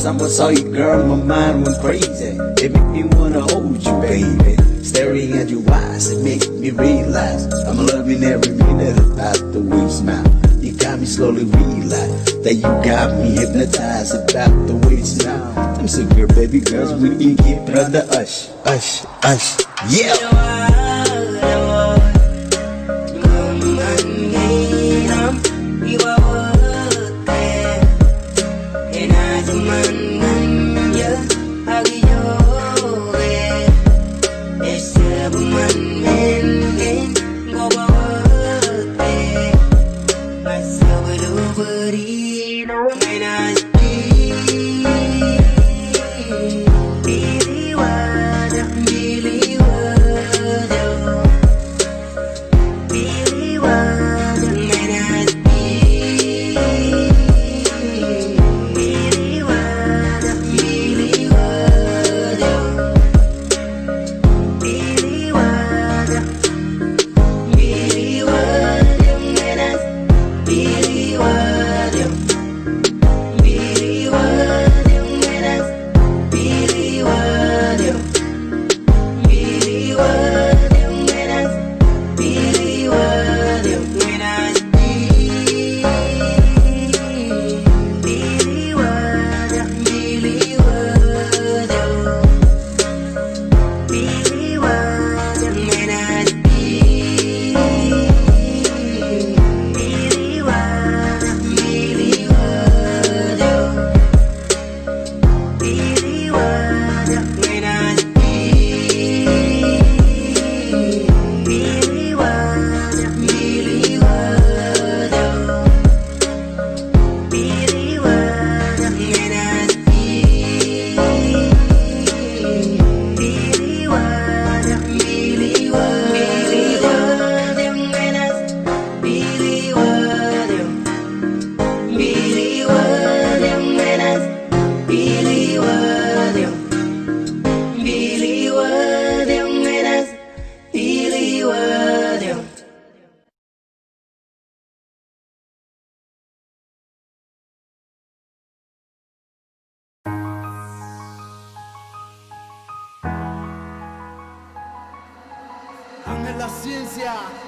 time I saw you, girl, my mind went crazy. It made me wanna hold you, baby. Staring at your eyes, it makes me realize I'm loving every minute about the way you smile. You got me slowly realize that you got me hypnotized about the way you smile. I'm so good, baby girls, we can get brother Ush, Ush, Ush, yeah. Ángel La Ciencia.